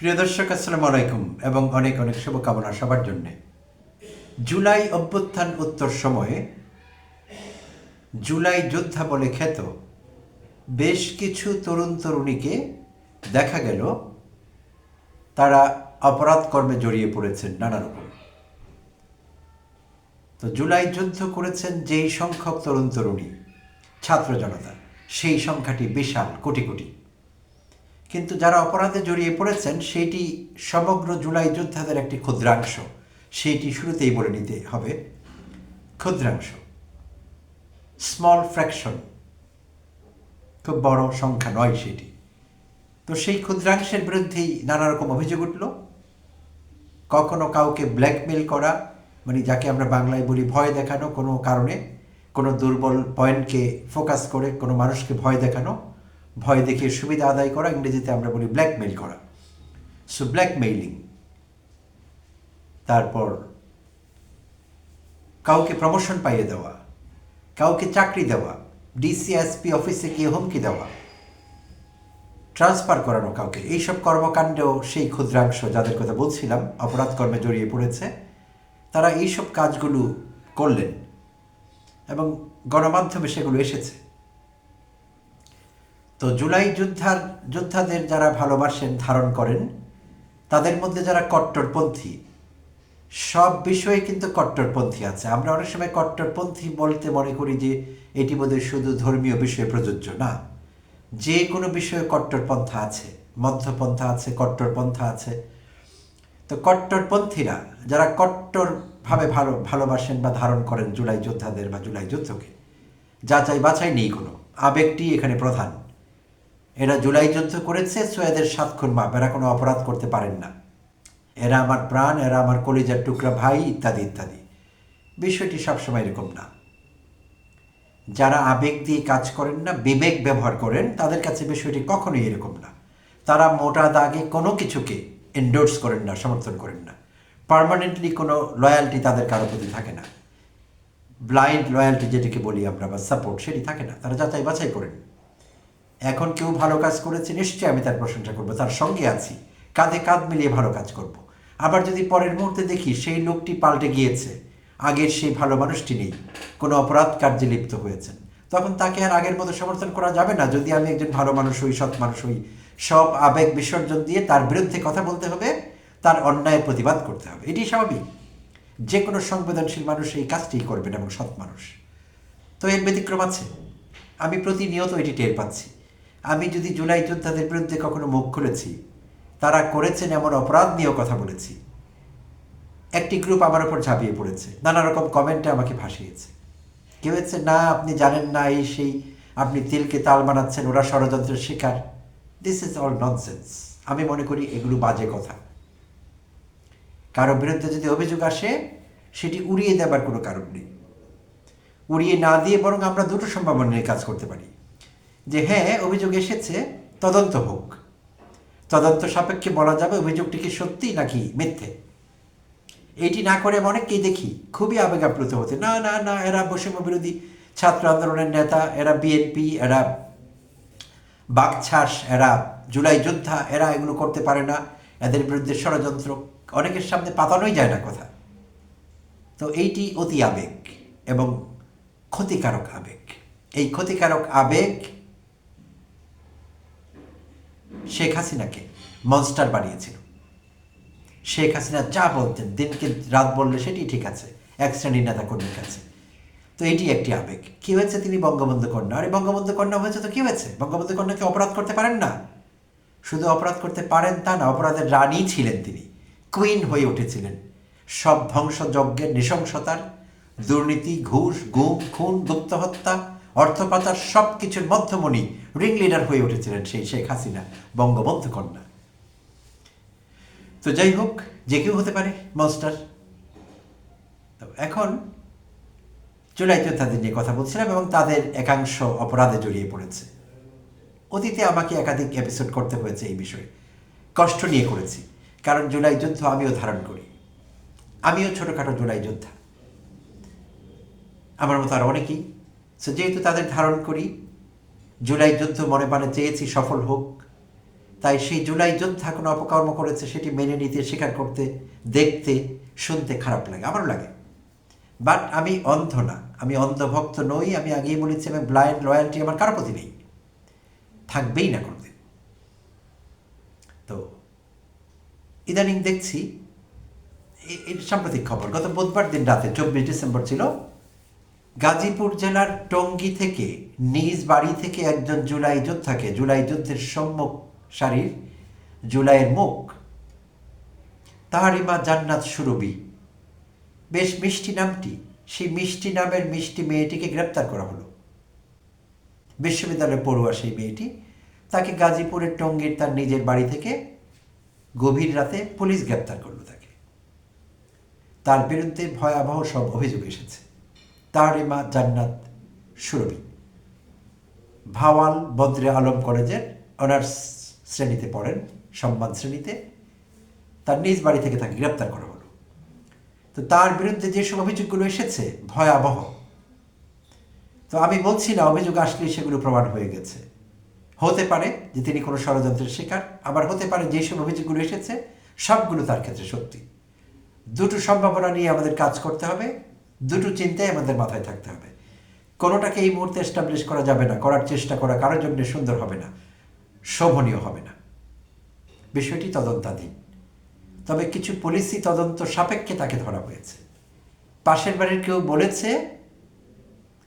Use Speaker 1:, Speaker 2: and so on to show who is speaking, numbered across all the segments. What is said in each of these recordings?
Speaker 1: প্রিয় দর্শক, আসসালামু আলাইকুম এবং অনেক অনেক শুভকামনা সবার জন্যে। জুলাই অভ্যুত্থান উত্তর সময়ে জুলাই যোদ্ধা বলে খ্যাত বেশ কিছু তরুণ তরুণীকে দেখা গেল তারা অপরাধ কর্মে জড়িয়ে পড়েছেন নানা রকম। তো জুলাই যুদ্ধ করেছেন যেই সংখ্যক তরুণ তরুণী ছাত্র জনতা, সেই সংখ্যাটি বিশাল, কোটি কোটি। কিন্তু যারা অপরাধে জড়িয়ে পড়েছেন সেইটি সমগ্র জুলাই যোদ্ধাদের একটি ক্ষুদ্রাংশ। সেইটি শুরুতেই বলে নিতে হবে, ক্ষুদ্রাংশ, স্মল ফ্র্যাকশন, খুব বড় সংখ্যা নয় সেটি। তো সেই ক্ষুদ্রাংশের বিরুদ্ধেই নানা রকম অভিযোগ উঠল। কখনো কাউকে ব্ল্যাকমেল করা, মানে যাকে আমরা বাংলায় বলি ভয় দেখানো, কোনো কারণে কোনো দুর্বল পয়েন্টকে ফোকাস করে কোনো মানুষকে ভয় দেখানো, ভয় দেখিয়ে সুবিধা আদায় করা, ইংরেজিতে আমরা বলি ব্ল্যাকমেইল করা। So blackmailing. তারপর কাউকে প্রমোশন পাইয়ে দেওয়া, কাউকে চাকরি দেওয়া, ডিসিএসপি অফিসে গিয়ে হুমকি দেওয়া, ট্রান্সফার করানো কাউকে, এইসব কর্মকাণ্ডেও সেই ক্ষুদ্রাংশ যাদের কথা বলছিলাম অপরাধ কর্মে জড়িয়ে পড়েছে, তারা এইসব কাজগুলো করলেন এবং গণমাধ্যমে সেগুলো এসেছে। তো জুলাই যোদ্ধাদের যারা ভালোবাসেন, ধারণ করেন, তাদের মধ্যে যারা কট্টরপন্থী, সব বিষয়ে কিন্তু কট্টরপন্থী আছে। আমরা অনেক সময় কট্টরপন্থী বলতে মনে করি যে এটি বোধহয় শুধু ধর্মীয় বিষয়ে প্রযোজ্য। না, যে কোনো বিষয়ে কট্টরপন্থা আছে, মধ্যপন্থা আছে, কট্টরপন্থা আছে। তো কট্টরপন্থীরা যারা কট্টরভাবে ভালোবাসেন বা ধারণ করেন জুলাই যোদ্ধাদের বা জুলাই যুদ্ধকে, যাচাই বাছাই নেই কোনো, আবেগটি এখানে প্রধান। এরা জুলাই যুদ্ধ করেছে, সো এদের 7 খুন মাপ, এরা কোনো অপরাধ করতে পারেন না, এরা আমার প্রাণ, এরা আমার কলিজার টুকরা ভাই, ইত্যাদি ইত্যাদি। বিষয়টি সবসময় এরকম না। যারা আবেগ দিয়ে কাজ করেন না, বিবেক ব্যবহার করেন, তাদের কাছে বিষয়টি কখনোই এরকম না। তারা মোটা দাগে কোনো কিছুকে এন্ডোর্স করেন না, সমর্থন করেন না। পার্মানেন্টলি কোনো লয়্যালটি তাদের কারো প্রতি থাকে না। ব্লাইন্ড লয়্যালটি যেটাকে বলি আমরা, বা সাপোর্ট, সেটি থাকে না। তারা যাচাই বাছাই করেন। এখন কেউ ভালো কাজ করেছে, নিশ্চয়ই আমি তার প্রশংসা করবো, তার সঙ্গে আছি, কাঁধে কাঁধ মিলিয়ে ভালো কাজ করব। আবার যদি পরের মুহূর্তে দেখি সেই লোকটি পাল্টে গিয়েছে, আগের সেই ভালো মানুষটি নেই, কোনো অপরাধ কার্যে লিপ্ত হয়েছেন, তখন তাকে আর আগের মতো সমর্থন করা যাবে না। যদি আমি একজন ভালো মানুষ হই, সৎ মানুষ হই, সব আবেগ বিসর্জন দিয়ে তার বিরুদ্ধে কথা বলতে হবে, তার অন্যায়ের প্রতিবাদ করতে হবে। এটি স্বাভাবিক। যে কোনো সংবেদনশীল মানুষ এই কাজটিই করবেন এবং সৎ মানুষ। তো এর ব্যতিক্রম আছে। আমি প্রতিনিয়ত এটি টের পাচ্ছি। আমি যদি জুলাই যোদ্ধাদের বিরুদ্ধে কখনো মুখ খুলেছি, তারা করেছেন এমন অপরাধ নিয়েও কথা বলেছি, একটি গ্রুপ আমার ওপর ঝাঁপিয়ে পড়েছে, নানা রকম কমেন্টে আমাকে ভাসিয়েছে। কেউ হচ্ছে না আপনি জানেন না, এই সেই, আপনি তিলকে তাল বানাচ্ছেন, ওরা ষড়যন্ত্রের শিকার। This is all nonsense. আমি মনে করি এগুলো বাজে কথা। কারো বিরুদ্ধে যদি অভিযোগ আসে, সেটি উড়িয়ে দেবার কোনো কারণ নেই। উড়িয়ে না দিয়ে বরং আমরা দুটো সম্ভাবনা নিয়ে কাজ করতে পারি, যে হ্যাঁ অভিযোগ এসেছে, তদন্ত হোক, তদন্ত সাপেক্ষে বলা যাবে অভিযোগটি কি সত্যি নাকি মিথ্যে। এটি না করে অনেককেই দেখি খুবই আবেগ আপ্লুত হতে, না না না, এরা বৈষম্য বিরোধী ছাত্র আন্দোলনের নেতা, এরা বিএনপি, এরা বাকছাস, এরা জুলাই যোদ্ধা, এরা এগুলো করতে পারে না, এদের বিরুদ্ধে ষড়যন্ত্র, অনেকের সামনে পাতানোই যায় না কথা। তো এইটি অতি আবেগ এবং ক্ষতিকারক আবেগ। এই ক্ষতিকারক আবেগ শেখ হাসিনাকে মনস্টার বানিয়েছিল। শেখ হাসিনা যা বলতেন, দিনকে রাত বললে সেটি ঠিক আছে এক শ্রেণীর নেতা কর্মীর কাছে। তো এটি একটি আবেগ। কি হয়েছে, তিনি বঙ্গবন্ধু কন্যা। আরে বঙ্গবন্ধু কন্যা হয়েছে তো কি হয়েছে, বঙ্গবন্ধু কন্যাকে অপরাধ করতে পারেন না? শুধু অপরাধ করতে পারেন তা না, অপরাধের রানী ছিলেন তিনি, কুইন হয়ে উঠেছিলেন। সব ধ্বংসযজ্ঞের, নৃশংসতার, দুর্নীতি, ঘুষ, গুম, খুন, গুপ্ত হত্যা, অর্থ পাচার, সব কিছুর মধ্যমণি, রিং লিডার হয়ে উঠেছিলেন সেই শেখ হাসিনা, বঙ্গবন্ধু কন্যা। তো যাই হোক, যে কেউ হতে পারে মনস্টার। তো এখন জুলাই যোদ্ধাদের নিয়ে কথা বলছিলাম এবং তাদের একাংশ অপরাধে জড়িয়ে পড়েছে। অতীতে আমাকে একাধিক এপিসোড করতে হয়েছে এই বিষয়ে, কষ্ট নিয়ে করেছি, কারণ জুলাই যুদ্ধ আমিও ধারণ করি। আমিও ছোটোখাটো জুলাই যোদ্ধা, আমার মতো আর অনেকেই। যেহেতু তাদের ধারণ করি, জুলাই যুদ্ধ মনে প্রাণে চেয়েছি সফল হোক, তাই সেই জুলাই যোদ্ধা কোনো অপকর্ম করেছে সেটি মেনে নিতে, স্বীকার করতে, দেখতে, শুনতে খারাপ লাগে, আমারও লাগে। বাট আমি অন্ধ না, আমি অন্ধভক্ত নই। আমি আগেই বলেছি, আমি ব্লাইন্ড লয়্যালটি আমার কারো প্রতি নেই, থাকবেই না কোনোদিন। তো ইদানিং দেখছি, সাম্প্রতিক খবর, গত বুধবার দিন রাতে 24 ডিসেম্বর ছিল, গাজীপুর জেলার টঙ্গী থেকে নিজ বাড়ি থেকে একজন জুলাই যোদ্ধাকে, জুলাই যুদ্ধের সম্মুখ সারির জুলাইয়ের মুখ তাহারিমা জান্নাত সুরভি, বেশ মিষ্টি নামটি, সেই মিষ্টি নামের মিষ্টি মেয়েটিকে গ্রেপ্তার করা হলো। বিশ্ববিদ্যালয়ে পড়ুয়া সেই মেয়েটি, তাকে গাজীপুরের টঙ্গীর তার নিজের বাড়ি থেকে গভীর রাতে পুলিশ গ্রেপ্তার করলো তাকে। তার বিরুদ্ধে ভয়াবহ সব অভিযোগ এসেছে। তাহারিমা জান্নাত সুরভি ভাওয়াল বদরে আলম কলেজের অনার্স শ্রেণীতে পড়েন, সম্মান শ্রেণীতে। তার নিজ বাড়ি থেকে তাকে গ্রেপ্তার করা হলো। তো তার বিরুদ্ধে যেসব অভিযোগগুলো এসেছে ভয়াবহ। তো আমি বলছি না অভিযোগ আসলেই সেগুলো প্রমাণ হয়ে গেছে। হতে পারে যে তিনি কোনো ষড়যন্ত্রের শিকার, আবার হতে পারে যেসব অভিযোগগুলো এসেছে সবগুলো তার ক্ষেত্রে সত্যি। দুটো সম্ভাবনা নিয়ে আমাদের কাজ করতে হবে, দুটো চিন্তাই আমাদের মাথায় থাকতে হবে। কোনোটাকে এই মুহূর্তে এস্টাবলিশ করা যাবে না, করার চেষ্টা করা কারোর জন্য সুন্দর হবে না, শোভনীয় হবে না। বিষয়টি তদন্তাধীন। তবে কিছু পুলিশি তদন্ত সাপেক্ষে তাকে ধরা হয়েছে। পাশের বাড়ির কেউ বলেছে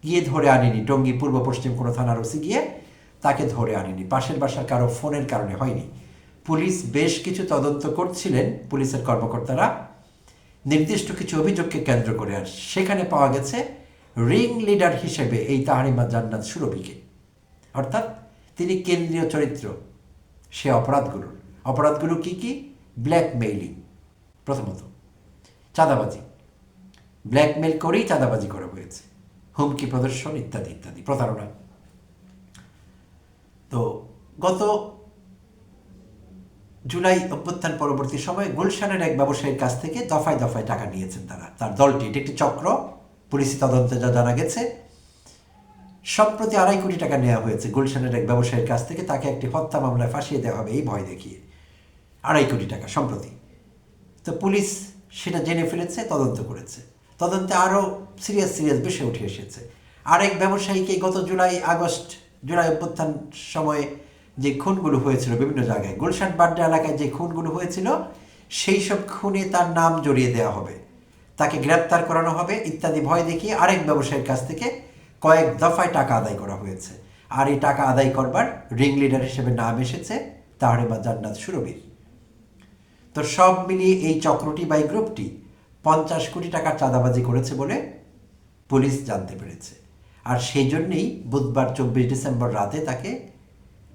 Speaker 1: গিয়ে ধরে আনিনি, টঙ্গী পূর্ব পশ্চিম কোনো থানার ওসি গিয়ে তাকে ধরে আনিনি, পাশের বাসার কারো ফোনের কারণে হয়নি। পুলিশ বেশ কিছু তদন্ত করছিলেন, পুলিশের কর্মকর্তারা নির্দিষ্ট কিছু অভিযোগকে কেন্দ্র করে, আর সেখানে পাওয়া গেছে রিং লিডার হিসেবে এই তাহারিমা জান্নাত সুরভিকে, অর্থাৎ তিনি কেন্দ্রীয় চরিত্র সে অপরাধগুলো কি কি? ব্ল্যাকমেইলিং, প্রথমত চাঁদাবাজি, ব্ল্যাকমেইল করেই চাঁদাবাজি করা হয়েছে, হুমকি প্রদর্শন ইত্যাদি ইত্যাদি, প্রতারণা। তো গত জুলাই অভ্যুত্থান পরবর্তী সময়ে গুলশানের এক ব্যবসায়ীর কাছ থেকে দফায় দফায় টাকা নিয়েছেন তার দলটি। এটি একটি চক্র, পুলিশি তদন্তে যা জানা গেছে। সম্প্রতি 2.5 কোটি টাকা নেওয়া হয়েছে গুলশানের এক ব্যবসায়ীর কাছ থেকে, তাকে একটি হত্যা মামলায় ফাঁসিয়ে দেওয়া হবে এই ভয় দেখিয়ে। 2.5 কোটি টাকা সম্প্রতি। তো পুলিশ সেটা জেনে ফেলেছে, তদন্ত করেছে। তদন্তে আরও সিরিয়াস বিষয় উঠে এসেছে। আরেক ব্যবসায়ীকে গত জুলাই অভ্যুত্থান সময়ে যে খুনগুলো হয়েছিল বিভিন্ন জায়গায়, গুলশান বাড্ডা এলাকায় যে খুনগুলো হয়েছিল, সেই সব খুনে তার নাম জড়িয়ে দেওয়া হবে, তাকে গ্রেপ্তার করানো হবে ইত্যাদি ভয় দেখিয়ে আরেক ব্যবসায়ীর কাছ থেকে কয়েক দফায় টাকা আদায় করা হয়েছে। আর এই টাকা আদায় করবার রিং লিডার হিসেবে নাম এসেছে তাহারিমা জান্নাত সুরভির। তো সব মিলিয়ে এই চক্রটি বা এই গ্রুপটি 50 কোটি টাকার চাঁদাবাজি করেছে বলে পুলিশ জানতে পেরেছে। আর সেই জন্যেই বুধবার 24 ডিসেম্বর রাতে তাকে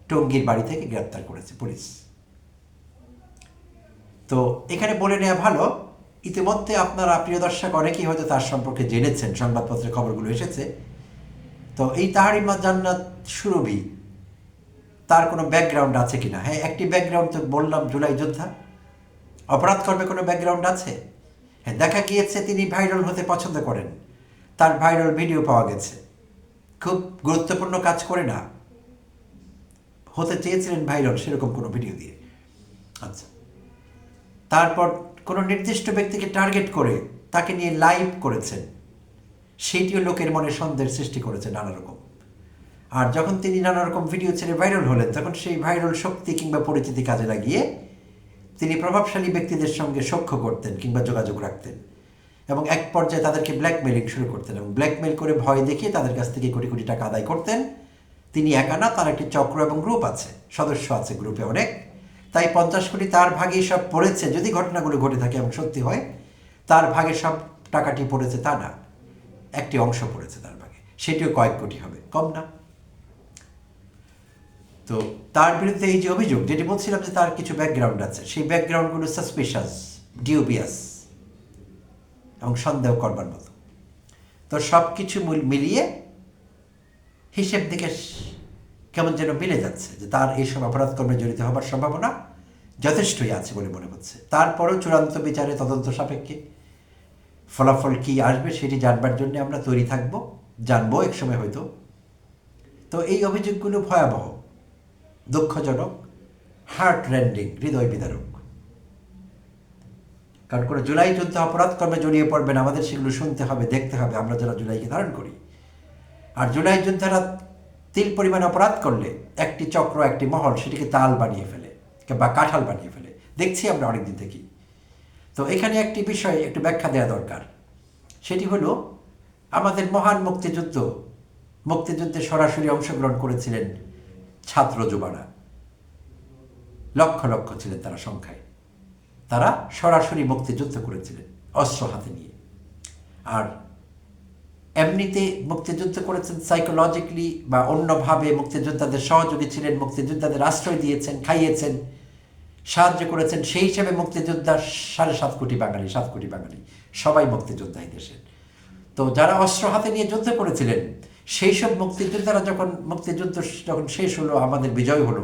Speaker 1: টঙ্গীর বাড়ি থেকে গ্রেপ্তার করেছে পুলিশ। তো এখানে বলে নেওয়া ভালো, ইতিমধ্যে আপনারা প্রিয় দর্শক অনেকেই হয়তো তার সম্পর্কে জেনেছেন, সংবাদপত্রে খবরগুলো এসেছে। তো এই তাহারিমা জান্নাত সুরভি, তার কোনো ব্যাকগ্রাউন্ড আছে কিনা? হ্যাঁ, একটি ব্যাকগ্রাউন্ড তো বললাম, জুলাই যোদ্ধা। অপরাধ করবে কোনো ব্যাকগ্রাউন্ড আছে? হ্যাঁ, দেখা গিয়েছে তিনি ভাইরাল হতে পছন্দ করেন, তার ভাইরাল ভিডিও পাওয়া গেছে। খুব গুরুত্বপূর্ণ কাজ করে না, হতে চেয়েছিলেন ভাইরাল সেরকম কোনো ভিডিও দিয়ে। আচ্ছা, তারপর কোনো নির্দিষ্ট ব্যক্তিকে টার্গেট করে তাকে নিয়ে লাইভ করেছেন, সেইটিও লোকের মনে সন্দেহের সৃষ্টি করেছে নানা রকম। আর যখন তিনি নানা রকম ভিডিও ছেড়ে ভাইরাল হলেন, তখন সেই ভাইরাল শক্তি কিংবা পরিচিতি কাজে লাগিয়ে তিনি প্রভাবশালী ব্যক্তিদের সঙ্গে সখ্য করতেন কিংবা যোগাযোগ রাখতেন, এবং এক পর্যায়ে তাদেরকে ব্ল্যাকমেইলিং শুরু করতেন, এবং ব্ল্যাকমেইল করে ভয় দেখিয়ে তাদের কাছ থেকে কোটি কোটি টাকা আদায় করতেন। তিনি একা না, তার একটি চক্র এবং গ্রুপ আছে, সদস্য আছে গ্রুপে অনেক। তাই 50 কোটি তার ভাগেই সব পড়েছে, যদি ঘটনাগুলো ঘটে থাকে এবং সত্যি হয়, তার ভাগে সব টাকাটি পড়েছে তা না, একটি অংশ পড়েছে তার ভাগে, সেটিও কয়েক কোটি হবে, কম না। তো তার বিরুদ্ধে এই যে অভিযোগ, যেটি বলছিলাম যে তার কিছু ব্যাকগ্রাউন্ড আছে, সেই ব্যাকগ্রাউন্ডগুলো সাসপিশাস, ডিউবিয়াস এবং সন্দেহ করবার মতো। তো সব কিছু মিলিয়ে হিসেব দিকে কেমন যেন মিলে যাচ্ছে যে তার এইসব অপরাধকর্মে জড়িত হবার সম্ভাবনা যথেষ্টই আছে বলে মনে হচ্ছে। তারপরেও চূড়ান্ত বিচারে তদন্ত সাপেক্ষে ফলাফল কী আসবে সেটি জানবার জন্য আমরা তৈরি থাকব, জানবো এক সময় হয়তো। তো এই অভিযোগগুলো ভয়াবহ, দুঃখজনক, হার্ট রেন্ডিং, হৃদয় বিদারক। কারণ কোনো জুলাই যুদ্ধ অপরাধ কর্মে জড়িয়ে পড়বেন, আমাদের সেগুলো শুনতে হবে, দেখতে হবে, আমরা যারা জুলাইকে ধারণ করি। আর জুলাই যোদ্ধারা তিল পরিমাণ অপরাধ করলে একটি চক্র, একটি মহল সেটিকে তাল বানিয়ে ফেলে বা কাঁঠাল বানিয়ে ফেলে, দেখছি আমরা অনেকদিন থেকেই। তো এখানে একটি বিষয় একটু ব্যাখ্যা দেওয়া দরকার। সেটি হলো আমাদের মহান মুক্তিযুদ্ধে সরাসরি অংশগ্রহণ করেছিলেন ছাত্র যুবারা, লক্ষ লক্ষ ছিলেন তারা সংখ্যায়। তারা সরাসরি মুক্তিযুদ্ধ করেছিলেন অস্ত্র হাতে নিয়ে। আর এমনিতে মুক্তিযুদ্ধ করেছেন সাইকোলজিক্যালি বা অন্যভাবে, মুক্তিযোদ্ধাদের সহযোগী ছিলেন, মুক্তিযোদ্ধাদের আশ্রয় দিয়েছেন, খাইয়েছেন, সাহায্য করেছেন। সেই হিসেবে মুক্তিযোদ্ধা 7.5 কোটি বাঙালি, 7 কোটি বাঙালি সবাই মুক্তিযোদ্ধা এই দেশের। তো যারা অস্ত্র হাতে নিয়ে যুদ্ধ করেছিলেন, সেই সব মুক্তিযোদ্ধারা মুক্তিযুদ্ধ যখন শেষ হলো, আমাদের বিজয় হলো,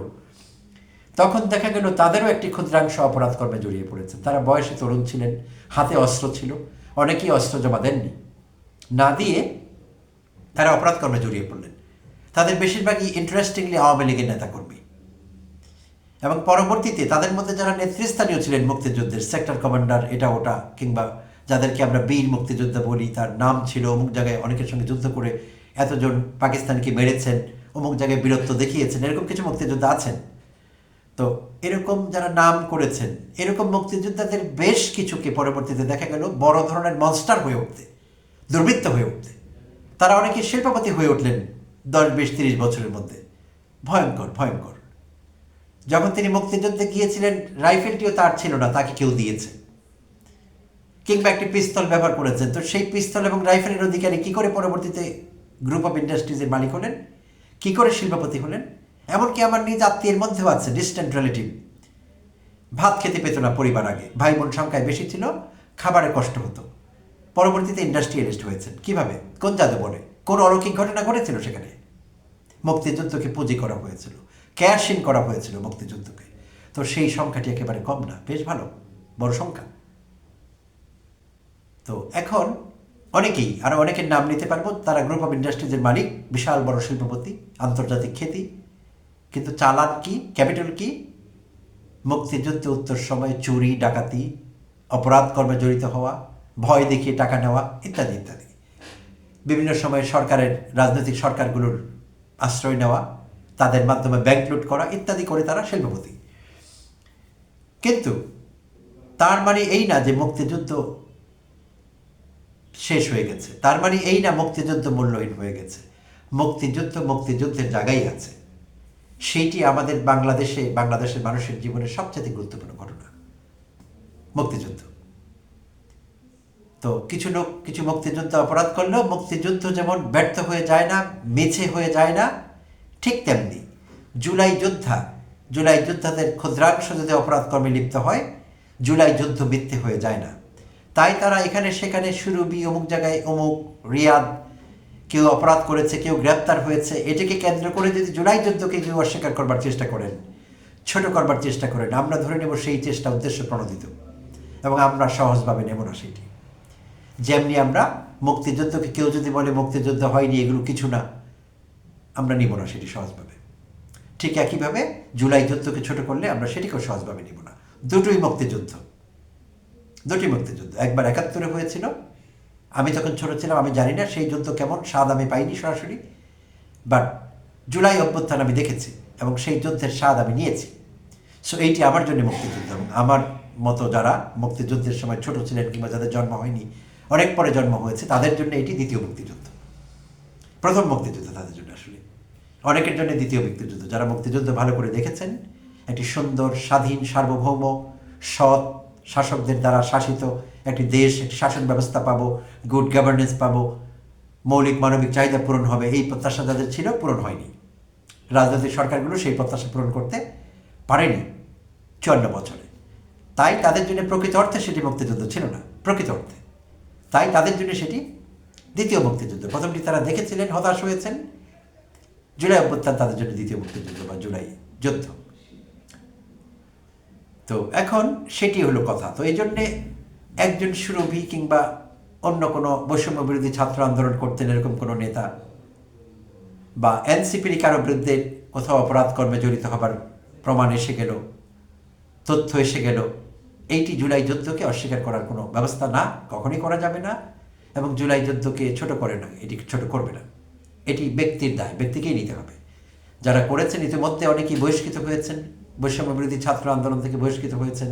Speaker 1: তখন দেখা গেল তাদেরও একটি ক্ষুদ্রাংশ অপরাধ কর্মে জড়িয়ে পড়েছেন। তারা বয়সে তরুণ ছিলেন, হাতে অস্ত্র ছিল, অনেকেই অস্ত্র জমা দেননি, না দিয়ে তারা অপরাধ কর্মে জড়িয়ে পড়লেন। তাদের বেশিরভাগই ইন্টারেস্টিংলি আওয়ামী লীগের নেতাকর্মী। এবং পরবর্তীতে তাদের মধ্যে যারা নেতৃস্থানীয় ছিলেন মুক্তিযুদ্ধের, সেক্টর কমান্ডার, এটা ওটা, কিংবা যাদেরকে আমরা বীর মুক্তিযোদ্ধা বলি, তার নাম ছিল, অমুক জায়গায় অনেকের সঙ্গে যুদ্ধ করে এতজন পাকিস্তানকে মেরেছেন, অমুক জায়গায় বীরত্ব দেখিয়েছেন, এরকম কিছু মুক্তিযোদ্ধা আছেন। তো এরকম যারা নাম করেছেন, এরকম মুক্তিযোদ্ধাদের বেশ কিছুকে পরবর্তীতে দেখা গেল বড় ধরনের মনস্টার হয়ে উঠতে, দুর্বৃত্ত হয়ে উঠতে। তারা অনেকে শিল্পপতি হয়ে উঠলেন 10, 20, 30 বছরের মধ্যে। ভয়ঙ্কর ভয়ঙ্কর। যখন তিনি মুক্তিযুদ্ধে গিয়েছিলেন, রাইফেলটিও তার ছিল না, তাকে কেউ দিয়েছে। কিংবা একটি পিস্তল ব্যবহার করেছেন, তো সেই পিস্তল এবং রাইফেলের অধিকারী কী করে পরবর্তীতে গ্রুপ অফ ইন্ডাস্ট্রিজের মালিক হলেন, কী করে শিল্পপতি হলেন? এমনকি আমার নিজ আত্মীয়ের মধ্যেও আছে, ডিস্ট্যান্ট রিলেটিভ, ভাত খেতে পেত না পরিবার আগে, ভাই বোন সংখ্যায় বেশি ছিল, খাবারে কষ্ট হতো, পরবর্তীতে ইন্ডাস্ট্রিয়ালিস্ট হয়েছেন। কিভাবে? কোন জাদু বলে? কোন অলৌকিক ঘটনা ঘটেছিল সেখানে? মুক্তিযুদ্ধকে পুঁজি করা হয়েছিল, ক্যাশ ইন করা হয়েছিল মুক্তিযুদ্ধকে। তো সেই সংখ্যাটি একেবারে কম না, বেশ ভালো, বড় সংখ্যা। তো এখন অনেকেই, আরও অনেকের নাম নিতে পারবো, তারা গ্রুপ অফ ইন্ডাস্ট্রিজের মালিক, বিশাল বড় শিল্পপতি, আন্তর্জাতিক খ্যাতি, কিন্তু চালান কি, ক্যাপিটাল কি? মুক্তিযুদ্ধ উত্তর সময়ে চুরি, ডাকাতি, অপরাধ কর্মে জড়িত হওয়া, ভয় দেখিয়ে টাকা নেওয়া, ইত্যাদি ইত্যাদি। বিভিন্ন সময়ে রাজনৈতিক সরকারগুলোর আশ্রয় নেওয়া, তাদের মাধ্যমে ব্যাংক লুট করা, ইত্যাদি করে তারা শিল্পপতি। কিন্তু তার মানে এই না যে মুক্তিযুদ্ধ শেষ হয়ে গেছে, তার মানে এই না মুক্তিযুদ্ধ মূল্যহীন হয়ে গেছে। মুক্তিযুদ্ধের জায়গায় আছে। সেইটি আমাদের বাংলাদেশের মানুষের জীবনের সবচেয়ে গুরুত্বপূর্ণ ঘটনা, মুক্তিযুদ্ধ। তো কিছু মুক্তিযুদ্ধ অপরাধ করলেও মুক্তিযুদ্ধ যেমন ব্যর্থ হয়ে যায় না, মিছে হয়ে যায় না, ঠিক তেমনি জুলাই যোদ্ধাদের ক্ষুদ্রাংশ যদি অপরাধ কর্মে লিপ্ত হয়, জুলাই যুদ্ধ মিথ্যে হয়ে যায় না। তাই তারা এখানে সেখানে সুরভি, অমুক জায়গায় অমুক, রিয়াদ, কেউ অপরাধ করেছে, কেউ গ্রেপ্তার হয়েছে, এটাকে কেন্দ্র করে যদি জুলাই যুদ্ধকে কেউ অস্বীকার করবার চেষ্টা করেন, ছোট করবার চেষ্টা করেন, আমরা ধরে নেব সেই চেষ্টা উদ্দেশ্য প্রণোদিত, এবং আমরা সহজভাবে নেব না সেটি। যেমনি আমরা মুক্তিযুদ্ধকে কেউ যদি বলে মুক্তিযুদ্ধ হয়নি, এগুলো কিছু না, আমরা নিব না সেটি সহজভাবে। ঠিক একইভাবে জুলাই যুদ্ধকে ছোট করলে আমরা সেটিকেও সহজভাবে নিব না। দুটি মুক্তিযুদ্ধ। একবার 71-এ হয়েছিল, আমি তখন ছোট ছিলাম, আমি জানি না সেই যুদ্ধ কেমন, স্বাদ আমি পাইনি সরাসরি, বাট জুলাই অভ্যুত্থান আমি দেখেছি এবং সেই যুদ্ধের স্বাদ আমি নিয়েছি। সো এইটি আমার জন্য মুক্তিযুদ্ধ, এবং আমার মতো যারা মুক্তিযুদ্ধের সময় ছোট ছিলেন কিংবা যাদের জন্ম হয়নি, অনেক পরে জন্ম হয়েছে, তাদের জন্য এটি দ্বিতীয় মুক্তিযুদ্ধ। প্রথম মুক্তিযুদ্ধ তাদের জন্য আসলে, অনেকের জন্য দ্বিতীয় মুক্তিযুদ্ধ। যারা মুক্তিযুদ্ধ ভালো করে দেখেছেন, একটি সুন্দর, স্বাধীন, সার্বভৌম, সৎ শাসকদের দ্বারা শাসিত একটি দেশ, একটি শাসন ব্যবস্থা পাবো, গুড গভর্নেন্স পাবো, মৌলিক মানবিক চাহিদা পূরণ হবে, এই প্রত্যাশা যাদের ছিল, পূরণ হয়নি। রাজনৈতিক সরকারগুলো সেই প্রত্যাশা পূরণ করতে পারেনি 54 বছরে। তাই তাদের জন্য প্রকৃত অর্থে সেটি মুক্তিযুদ্ধ ছিল না, প্রকৃত অর্থে। তাই তাদের জন্য সেটি দ্বিতীয় মুক্তিযুদ্ধ। প্রথমটি তারা দেখেছিলেন, হতাশ হয়েছেন, জুলাই অভ্যুত্থান তাদের জন্য দ্বিতীয় মুক্তিযুদ্ধ বা জুলাই যুদ্ধ। তো এখন সেটি হলো কথা। তো এই জন্যে একজন সুরভি কিংবা অন্য কোনো বৈষম্য বিরোধী ছাত্র আন্দোলন করতেন এরকম কোনো নেতা, বা এনসিপির কারো বিরুদ্ধে কোথাও অপরাধ কর্মে জড়িত হবার প্রমাণ এসে গেল, তথ্য এসে গেল, এইটি জুলাই যুদ্ধকে অস্বীকার করার কোনো ব্যবস্থা না, কখনই করা যাবে না। এবং জুলাই যুদ্ধকে ছোট করে না, এটি ছোট করবে না। এটি ব্যক্তির দায়, ব্যক্তিকেই নিতে হবে। যারা করেছেন ইতিমধ্যে অনেকেই বহিষ্কৃত হয়েছেন, বৈষম্য বিরোধী ছাত্র আন্দোলন থেকে বহিষ্কৃত হয়েছেন,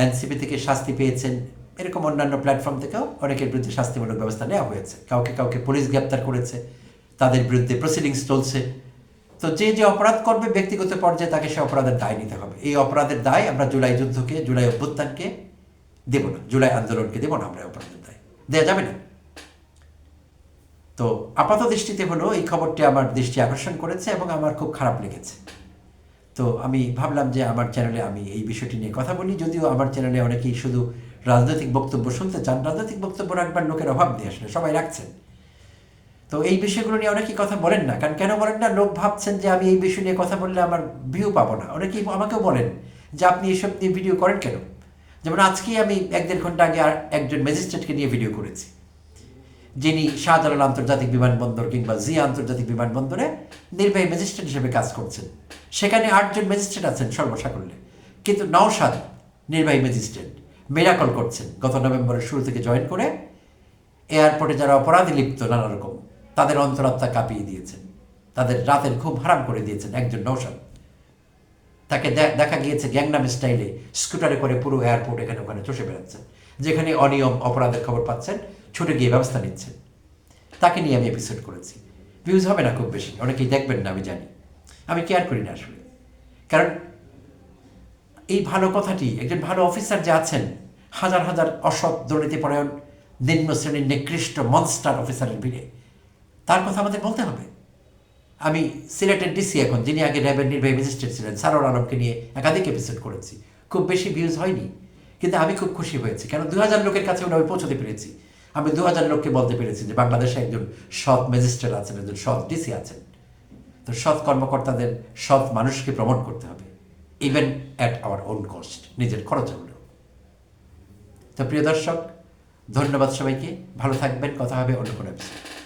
Speaker 1: এনসিপি থেকে শাস্তি পেয়েছেন, এরকম অন্যান্য প্ল্যাটফর্ম থেকেও অনেকের বিরুদ্ধে শাস্তিমূলক ব্যবস্থা নেওয়া হয়েছে। কাউকে কাউকে পুলিশ গ্রেপ্তার করেছে, তাদের বিরুদ্ধে প্রসিডিংস চলছে। তো যে যে অপরাধ করবে ব্যক্তিগত পর্যায়ে তাকে সে অপরাধের দায় নিতে হবে। এই অপরাধের দায় আমরা জুলাই যুদ্ধকে, জুলাই অভ্যুত্থানকে দেব না, জুলাই আন্দোলনকে দেব না, আমরা অপরাধের দায় দেওয়া যাবে না। তো আপাত দৃষ্টিতে হলো এই খবরটি আমার দৃষ্টি আকর্ষণ করেছে এবং আমার খুব খারাপ লেগেছে। তো আমি ভাবলাম যে আমার চ্যানেলে আমি এই বিষয়টি নিয়ে কথা বলি। যদিও আমার চ্যানেলে অনেকেই শুধু রাজনৈতিক বক্তব্য শুনতে চান, রাজনৈতিক বক্তব্য রাখবার লোকের অভাব নেই, আসলে সবাই রাখছেন। তো এই বিষয়গুলো নিয়ে অনেকেই কথা বলেন না, কারণ কেন বলেন না? লোক ভাবছেন যে আমি এই বিষয় নিয়ে কথা বললে আমার ভিউ পাবো না। অনেকেই আমাকেও বলেন যে আপনি এসব নিয়ে ভিডিও করেন কেন? যেমন আজকেই আমি 1-1.5 ঘন্টা আগে আর একজন ম্যাজিস্ট্রেটকে নিয়ে ভিডিও করেছি, যিনি শাহজালাল আন্তর্জাতিক বিমানবন্দর কিংবা জিয়া আন্তর্জাতিক বিমানবন্দরে নির্বাহী ম্যাজিস্ট্রেট হিসেবে কাজ করছেন। সেখানে 8 জন ম্যাজিস্ট্রেট আছেন সর্বসাকুল্যে, কিন্তু নওশাদ নির্বাহী ম্যাজিস্ট্রেট মিরাকল করছেন। গত নভেম্বরের শুরু থেকে জয়েন করে এয়ারপোর্টে যারা অপরাধী লিপ্ত নানা রকম, তাদের অন্তরাত্মা কাঁপিয়ে দিয়েছেন, তাদের রাতের ঘুম হারাম করে দিয়েছেন একজন নওশাদ। তাকে দেখা গিয়েছে গ্যাংনাম স্টাইলে স্কুটারে করে পুরো এয়ারপোর্ট এখানে ওখানে চষে বেড়াচ্ছেন, যেখানে অনিয়ম অপরাধের খবর পাচ্ছেন ছুটে গিয়ে ব্যবস্থা নিচ্ছেন। তাকে নিয়ে আমি এপিসোড করেছি। ভিউজ হবে না খুব বেশি, অনেকেই দেখবেন না আমি জানি, আমি কেয়ার করি না আসলে। কারণ এই ভালো কথাটি, একজন ভালো অফিসার যে আছেন, হাজার হাজার অসৎ দুর্নীতিপরায়ণ নিম্ন শ্রেণীর নিকৃষ্ট মনস্টার অফিসারের ভিড়ে, তার কথা আমাদের বলতে হবে। আমি সিলেটের ডিসি এখন, যিনি আগে র্যাবের নির্বাহী ম্যাজিস্ট্রেট ছিলেন, সারোয়ার আলমকে নিয়ে একাধিক এপিসোড করেছি। খুব বেশি ভিউজ হয়নি, কিন্তু আমি খুব খুশি হয়েছি, কারণ 2000 লোকের কাছে ওটা আমি পৌঁছতে পেরেছি। আমি 2000 লোককে বলতে পেরেছি যে বাংলাদেশে একজন সৎ ম্যাজিস্ট্রেট আছেন, একজন সৎ ডিসি আছেন। তো সৎ কর্মকর্তাদের, সৎ মানুষকে প্রমোট করতে হবে, even at our own cost, নিজের খরচে হলেও। তো প্রিয় দর্শক, ধন্যবাদ সবাইকে, ভালো থাকবেন, কথা হবে অন্য কোনো এপিসোড।